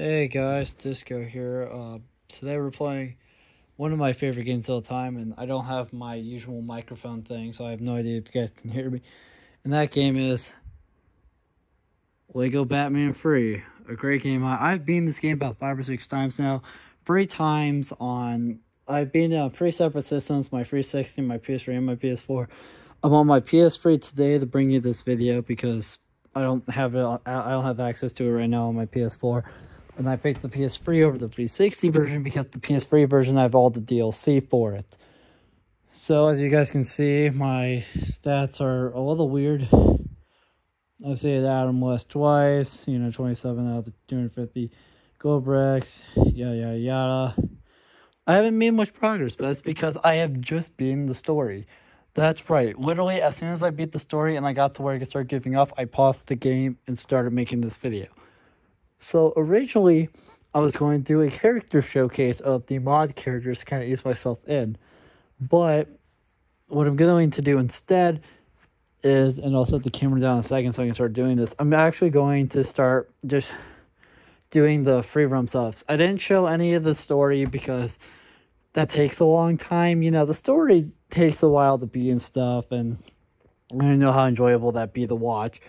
Hey guys, Disco here. Today we're playing one of my favorite games of all time, and I don't have my usual microphone thing, so I have no idea if you guys can hear me. And that game is Lego Batman Free, a great game. I've beaten this game about 5 or 6 times now, 3 times on. I've been on 3 separate systems: my 360, my PS3, and my PS4. I'm on my PS3 today to bring you this video because I don't have access to it right now on my PS4. And I picked the PS3 over the 360 version because the PS3 version I have all the DLC for it. So as you guys can see, my stats are a little weird. I've saved Adam West twice, 27 out of the 250 gold bricks, yada yada. I haven't made much progress, but that's because I have just beaten the story. That's right. Literally, as soon as I beat the story and I got to where I could start giving up, I paused the game and started making this video. So originally, I was going to do a character showcase of the mod characters to kind of ease myself in. But what I'm going to do instead is, and I'll set the camera down in a second so I can start doing this, I'm actually going to start just doing the free roam stuff. I didn't show any of the story because that takes a long time. The story takes a while to beat and stuff, and I don't know how enjoyable that'd be to watch.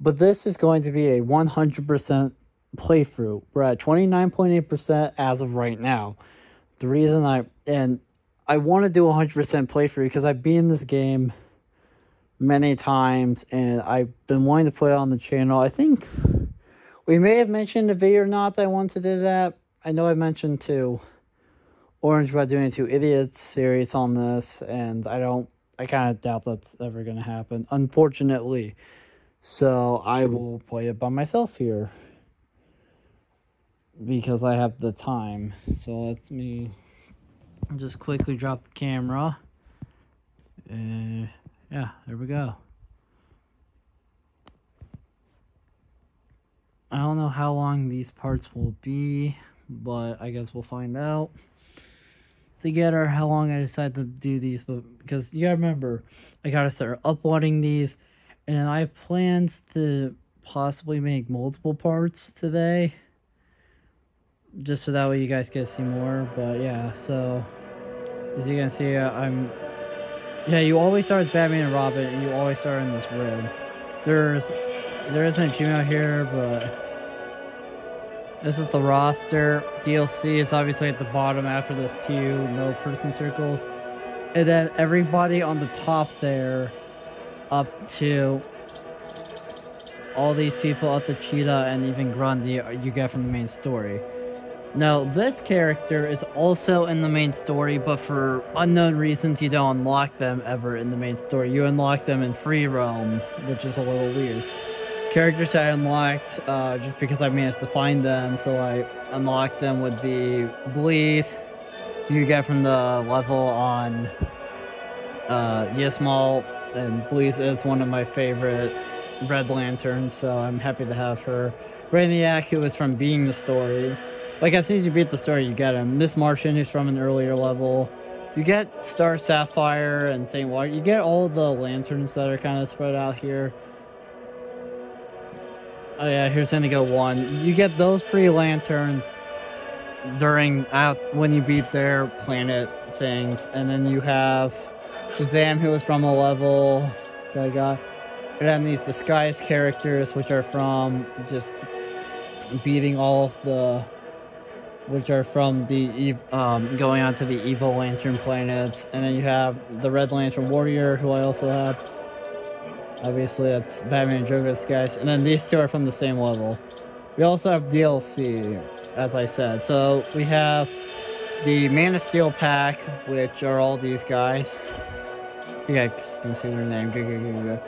But this is going to be a 100% playthrough. We're at 29.8% as of right now. The reason I want to do 100% playthrough because I've been in this game many times and I've been wanting to play it on the channel. I think we may have mentioned a video or not that I want to do that. I know I mentioned to Orange about doing a 2 Idiots series on this, and I kind of doubt that's ever going to happen, unfortunately. So I will play it by myself here because I have the time. So let me just quickly drop the camera. Yeah, there we go. I don't know how long these parts will be, but I guess we'll find out together how long I decide to do these. But because you gotta remember, I gotta start uploading these, and I have plans to possibly make multiple parts today, just so that way you guys can see more. But yeah, so as you can see, you always start as Batman and Robin, and you always start in this room. There isn't a Gmail here, but this is the roster. DLC is obviously at the bottom after those 2 no person circles. And then everybody on the top there, up to all these people, up to Cheetah and even Grundy, you get from the main story. Now, this character is also in the main story, but for unknown reasons, you don't unlock them ever in the main story. You unlock them in free roam, which is a little weird. Characters I unlocked, just because I managed to find them, so I unlocked them, would be Bleez, you get from the level on Yasmal, and Bleez is one of my favorite Red Lanterns, so I'm happy to have her. Brainiac, who is from being the story. Like, as soon as you beat the story, you get him. Miss Martian, who's from an earlier level. You get Star Sapphire and St. Water. You get all the lanterns that are kind of spread out here. Oh yeah, here's Indigo 1. You get those 3 lanterns when you beat their planet things. And then you have Shazam, who is from a level that I got. And then these disguised characters, which are from just beating all of the... which are from the going on to the evil lantern planets. And then you have the Red Lantern Warrior, who I also have. Obviously, that's Batman and Joker's guys. And then these 2 are from the same level. We also have DLC, as I said. So we have the Man of Steel pack, which are all these guys. You guys can see their name. Go.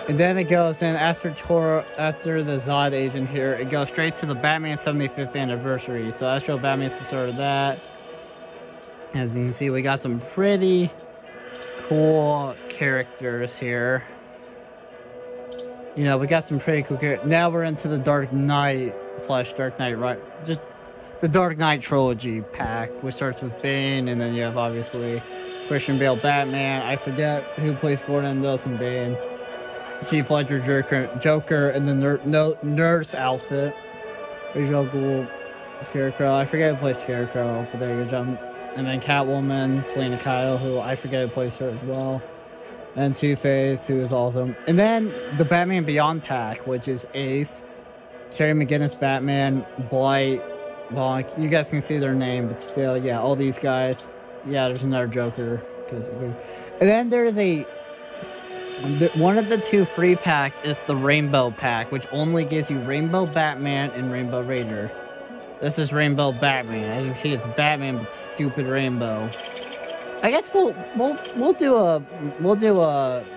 And then it goes in after the Zod agent here, it goes straight to the Batman 75th anniversary. So Astro Batman's the start of that. As you can see, we got some pretty cool characters here. We got some pretty cool characters. Now we're into the Dark Knight / Dark Knight, right? Just the Dark Knight trilogy pack, which starts with Bane, and then you have obviously Christian Bale Batman. I forget who plays Gordon Wilson Bane. Heath Ledger Joker, and the nurse outfit. Ra's al Ghul Scarecrow. I forget who plays Scarecrow, but there you go. And then Catwoman, Selena Kyle, who I forget who plays her as well. And Two-Face, who is awesome. And then the Batman Beyond pack, which is Ace, Terry McGinnis Batman, Blight, Bonk. You guys can see their name, but still, yeah, all these guys. Yeah, there's another Joker. And then there is one of the 2 free packs is the Rainbow pack, which only gives you Rainbow Batman and Rainbow Raider. This is Rainbow Batman. As you can see, it's Batman but stupid rainbow. I guess we'll do a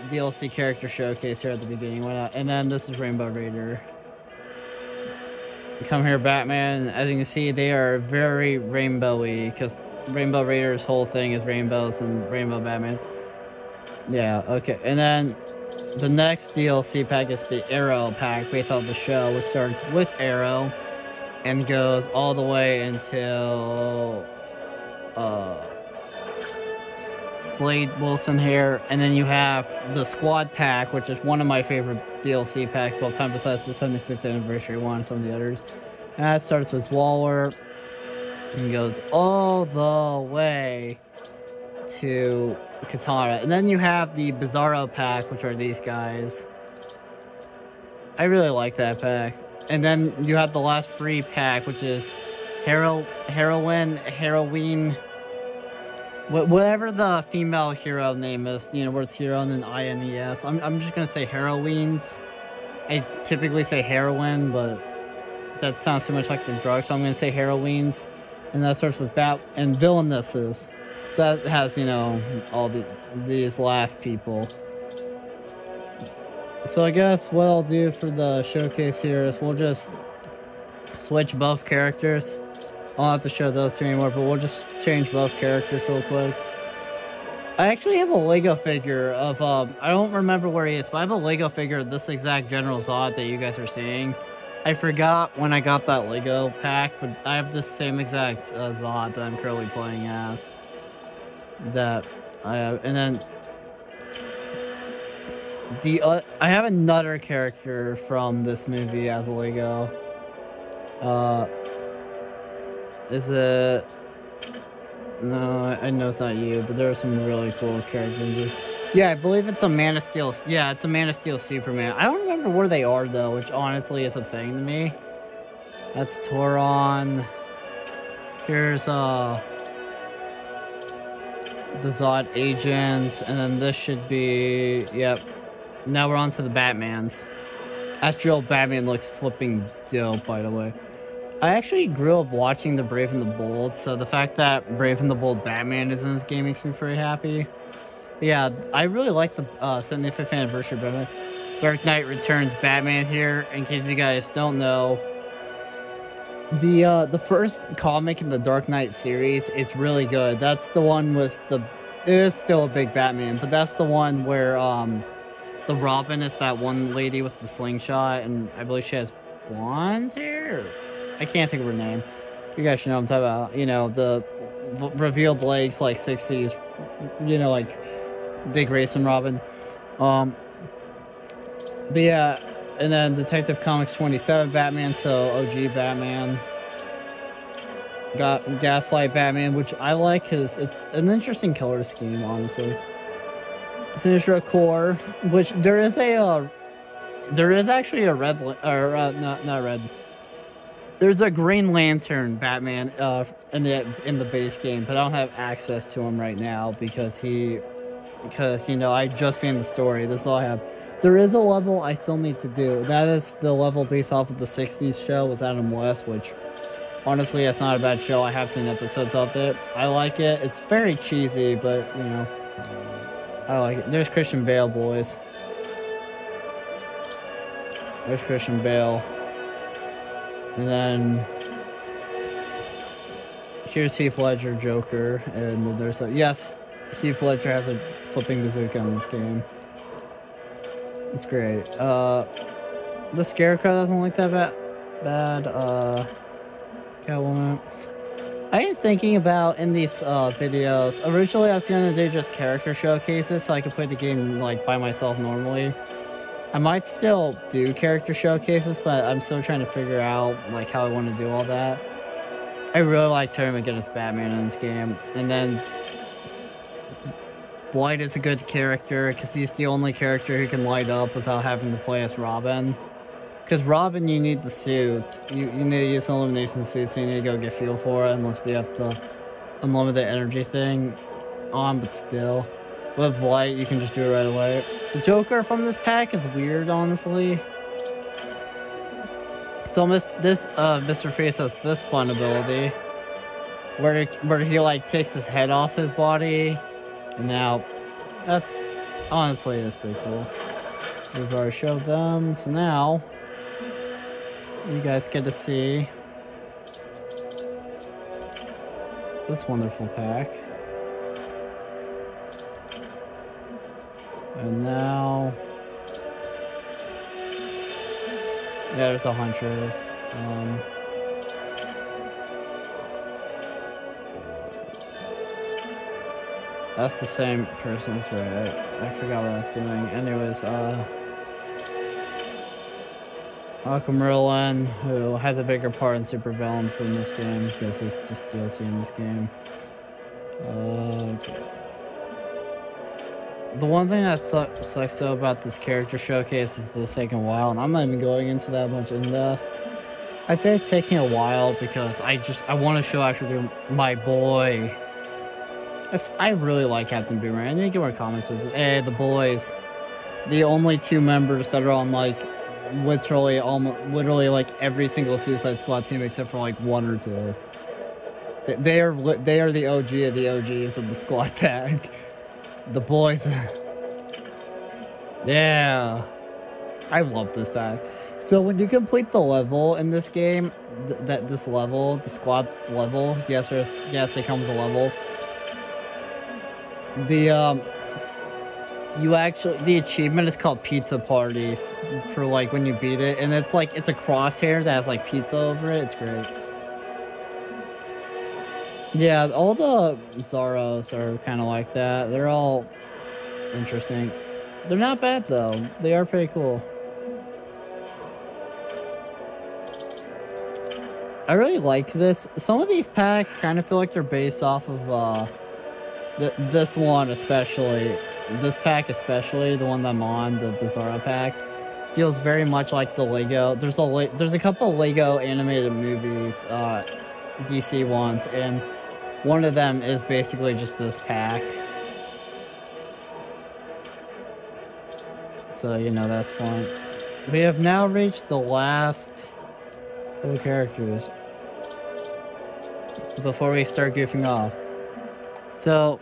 DLC character showcase here at the beginning. Why not? And then this is Rainbow Raider. Come here, Batman. As you can see, they are very rainbowy because Rainbow Raider's whole thing is rainbows and Rainbow Batman. Yeah, okay. And then the next DLC pack is the Arrow pack based off the show, which starts with Arrow and goes all the way until Slade Wilson here. And then you have the Squad pack, which is one of my favorite DLC packs of all time besides the 75th anniversary one and some of the others. And that starts with Waller and goes all the way to Katana. And then you have the Bizarro pack, which are these guys. I really like that pack. And then you have the last free pack, which is Heroine, whatever the female hero name is, you know, where it's hero and then INES. I'm just gonna say heroines. I typically say heroin, but that sounds too much like the drug, so I'm gonna say heroines. And that starts with Bat and Villainesses. So that has, you know, all these last people. So I guess what I'll do for the showcase here is we'll just switch both characters. I don't have to show those two anymore, but we'll just change both characters real quick. I actually have a Lego figure of, I don't remember where he is, but I have a Lego figure of this exact General Zod that you guys are seeing. I forgot when I got that Lego pack, but I have the same exact Zod that I'm currently playing as. That I have, and then I have another character from this movie as a Lego. Is it? No, I know it's not you, but there are some really cool characters. Yeah, I believe it's a Man of Steel. Yeah, it's a Man of Steel Superman. I don't remember where they are though, which honestly is upsetting to me. That's Toron. Here's the Zod agent, and then this should be, yep. Now we're on to the Batmans. Astral Batman looks flipping dope, by the way. I actually grew up watching the Brave and the Bold, so the fact that Brave and the Bold Batman is in this game makes me pretty happy. But yeah, I really like the 75th anniversary Batman. Dark Knight Returns Batman here. In case you guys don't know, the first comic in the Dark Knight series is really good. That's the one with it is still a big Batman, but that's the one where the Robin is that one lady with the slingshot, and I believe she has blonde hair. I can't think of her name. You guys should know what I'm talking about. You know, the revealed legs, like 60s, you know, like Dick Grayson Robin. But yeah, and then Detective Comics 27 Batman, so OG Batman. Got Gaslight Batman, which I like because it's an interesting color scheme, honestly. Sinister Core, which there is actually a red, or not red. There's a Green Lantern Batman in the base game, but I don't have access to him right now because you know, I just began the story. That's all I have. There is a level I still need to do. That is the level based off of the 60s show with Adam West, which honestly, that's not a bad show. I have seen episodes of it. I like it. It's very cheesy, but you know, I like it. There's Christian Bale, boys. There's Christian Bale. And then here's Heath Ledger, Joker, and there's yes, Heath Ledger has a flipping bazooka in this game. It's great. The Scarecrow doesn't look that bad. Catwoman. I am thinking about in these videos. Originally, I was gonna do just character showcases so I could play the game like by myself normally. I might still do character showcases, but I'm still trying to figure out like how I want to do all that. I really like Terry McGinnis Batman in this game. And then Blight is a good character because he's the only character who can light up without having to play as Robin. Because Robin, you need the suit. You need to use an elimination suit, so you need to go get fuel for it unless we have the unlimited energy thing on, but still. With Blight, you can just do it right away. The Joker from this pack is weird, honestly. So Mr. Freeze has this fun ability where he like takes his head off his body, and now that's honestly pretty cool. We've already showed them, so now you guys get to see this wonderful pack. And now, yeah, there's a Huntress. That's the same person, that's right. I forgot what I was doing. Anyways, Malcolm Merlin, who has a bigger part in supervillains in this game because he's just DLC in this game. Okay. The one thing that sucks though about this character showcase is it's taking a while, and I'm not even going into that much in depth. I say it's taking a while because I want to show actually my boy. I really like Captain Boomerang. I need to get more comics with it. Hey, the boys, the only 2 members that are on like literally like every single Suicide Squad team except for like 1 or 2. They are the OG of the OGs of the squad pack. The boys. Yeah. I love this pack. So when you complete the level in this game, the squad level, yes, they come with a level. The achievement is called Pizza Party for like when you beat it, and it's a crosshair that has like pizza over it. It's great. Yeah, all the Zaros are kind of like that. They're all interesting. They're not bad though. They are pretty cool. I really like this. Some of these packs kind of feel like they're based off of this one especially. This pack especially, the one that I'm on, the Bizarro pack, feels very much like the Lego. There's a couple of Lego animated movies, DC ones, and one of them is basically just this pack. So, you know, that's fun. We have now reached the last of the characters before we start goofing off. So,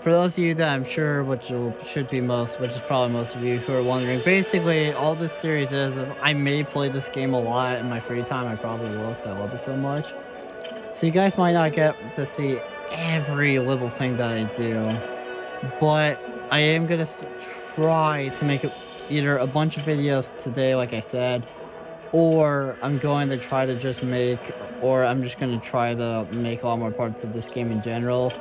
for those of you that I'm sure, which is probably most of you who are wondering, basically all this series is I may play this game a lot in my free time. I probably will because I love it so much. So you guys might not get to see every little thing that I do, but I am going to try to make either a bunch of videos today, like I said, or I'm going to try to just make, or I'm just going to try to make a lot more parts of this game in general,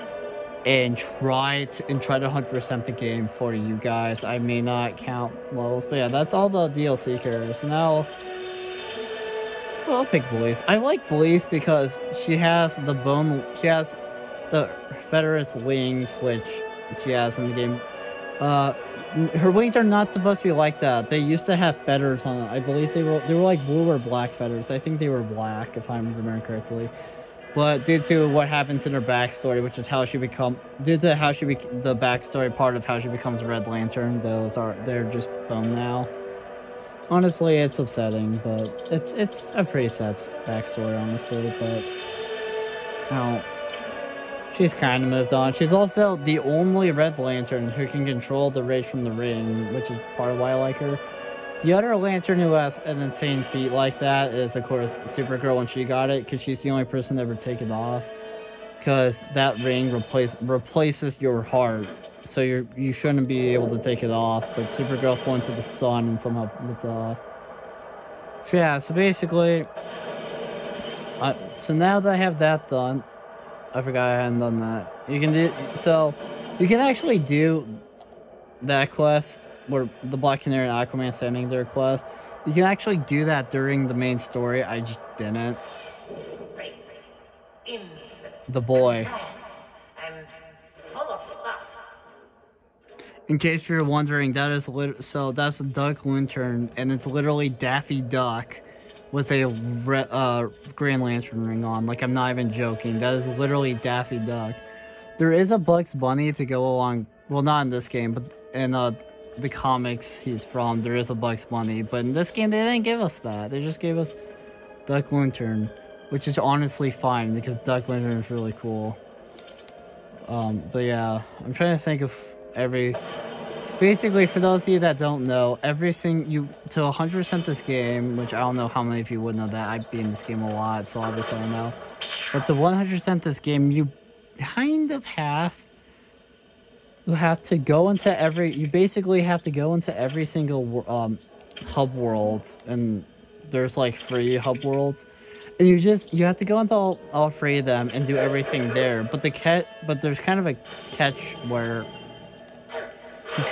and try to 100% the game for you guys. I may not count levels, but yeah, that's all the DLC characters. Now, well, I'll pick Blaze. I like Blaze because she has the feathers wings, which she has in the game. Her wings are not supposed to be like that. They used to have feathers on it. I believe they were like blue or black feathers. I think they were black, if I'm remembering correctly. But due to what happens in her backstory, which is the backstory part of how she becomes a Red Lantern, they're just bone now. Honestly, it's upsetting, but it's a pretty sad backstory, honestly. But she's kind of moved on. She's also the only Red Lantern who can control the Rage from the Ring, which is part of why I like her. The other Lantern who has an insane feat like that is, of course, Supergirl when she got it, because she's the only person to ever take it off. Because that ring replaces your heart, so you shouldn't be able to take it off. But Supergirl flew into the sun and somehow ripped it off. So yeah, so basically, so now that I have that done, I forgot I hadn't done that. You can actually do that quest where the Black Canary and Aquaman sending their quest. You can actually do that during the main story. I just didn't. The boy. And full of stuff. In case you're wondering, that is so that's Duck Lantern, and it's literally Daffy Duck with a Green Lantern ring on. Like, I'm not even joking. That is literally Daffy Duck. There is a Bugs Bunny to go along. Well, not in this game, but in the comics he's from, there is a Bugs Bunny. But in this game, they didn't give us that. They just gave us Duck Lantern, which is honestly fine because Duck Lantern is really cool. But yeah, I'm trying to think of basically, for those of you that don't know, to 100% this game, which I don't know how many of you would know that, I've been in this game a lot, so obviously I know. But to 100% this game, you kind of you basically have to go into every single hub world, and there's like 3 hub worlds. And you have to go into all 3 of them and do everything there. But there's kind of a catch where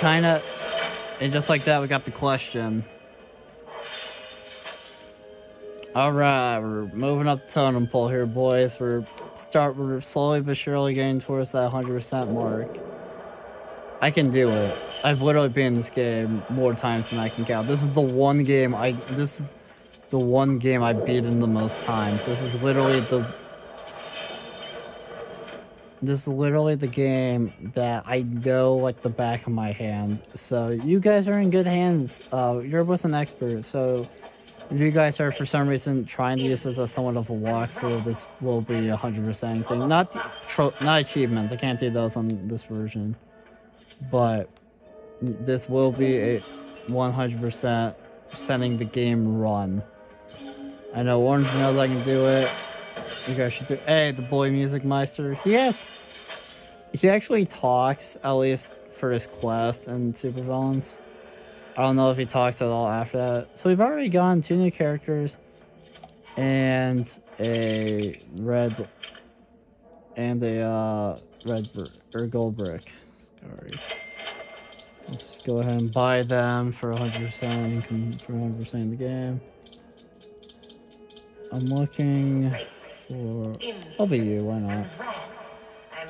and just like that, we got the question. Alright, we're moving up the totem pole here, boys. We're slowly but surely getting towards that 100% mark. I can do it. I've literally been in this game more times than I can count. This is the one game I beat in the most times. This is literally the game that I know like the back of my hand. So you guys are in good hands. You're with an expert. So if you guys are for some reason trying to use this as somewhat of a walkthrough, this will be 100% thing. Not achievements. I can't do those on this version. But this will be a 100% sending the game run. I know Orange knows I can do it. You guys should do. Hey, the boy Music Meister. He actually talks, at least for his quest and Supervillains. I don't know if he talks at all after that. So we've already gotten 2 new characters and a gold brick. Sorry. Let's go ahead and buy them for 100%. For 100% in the game. I'm looking for. I'll be you. Why not?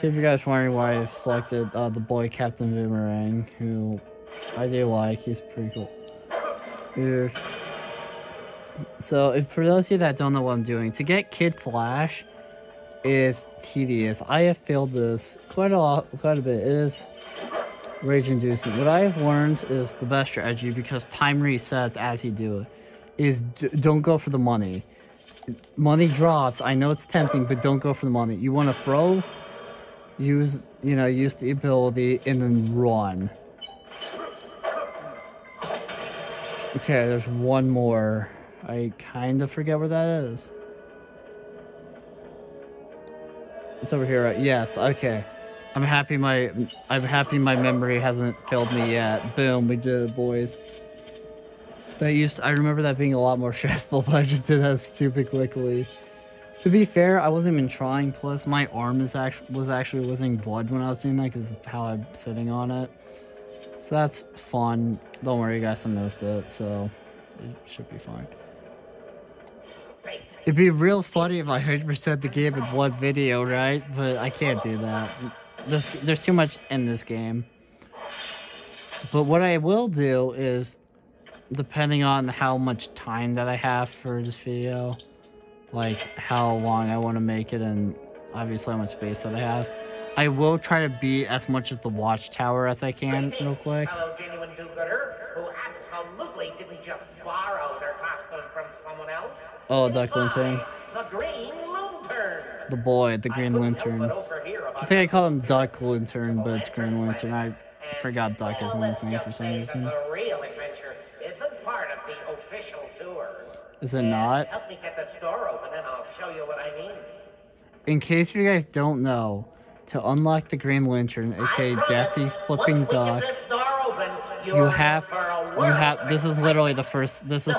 So if you guys wondering why I've selected the boy Captain Boomerang, who I do like, he's pretty cool. Here. So for those of you that don't know what I'm doing, to get Kid Flash is tedious. I have failed this quite a bit. It is rage-inducing. What I have learned is the best strategy, because time resets as you do it, is don't go for the money. Money drops. I know it's tempting, but don't go for the money. You want to throw, use the ability, and then run. Okay, there's one more. I kind of forget where that is. It's over here, right? Yes, okay. I'm happy my memory hasn't failed me yet. Boom, we did it, boys. I remember that being a lot more stressful, but I just did that stupid quickly. To be fair, I wasn't even trying, plus my arm was actually losing blood when I was doing that because of how I'm sitting on it. So that's fun. Don't worry, you guys, I moved it, so it should be fine. It'd be real funny if I 100% the game in one video, right? But I can't do that. There's too much in this game. But what I will do is, depending on how much time that I have for this video, like how long I want to make it, and obviously how much space that I have, I will try to beat as much of the watchtower as I can real quick. Hello, genuine do-gooder, who absolutely didn't just borrow their costume from someone else. Oh, Duck Lantern. The Green Lantern. The boy, the Green Lantern. I think I call him Duck Lantern, but it's Green Lantern. I forgot Duck is in his name for some reason. The real adventure isn't part of the official tour. Is it not? Help me get the store open and I'll show you what I mean. In case you guys don't know, to unlock the Green Lantern, aka Daffy Flipping Duck, this is literally the first, this is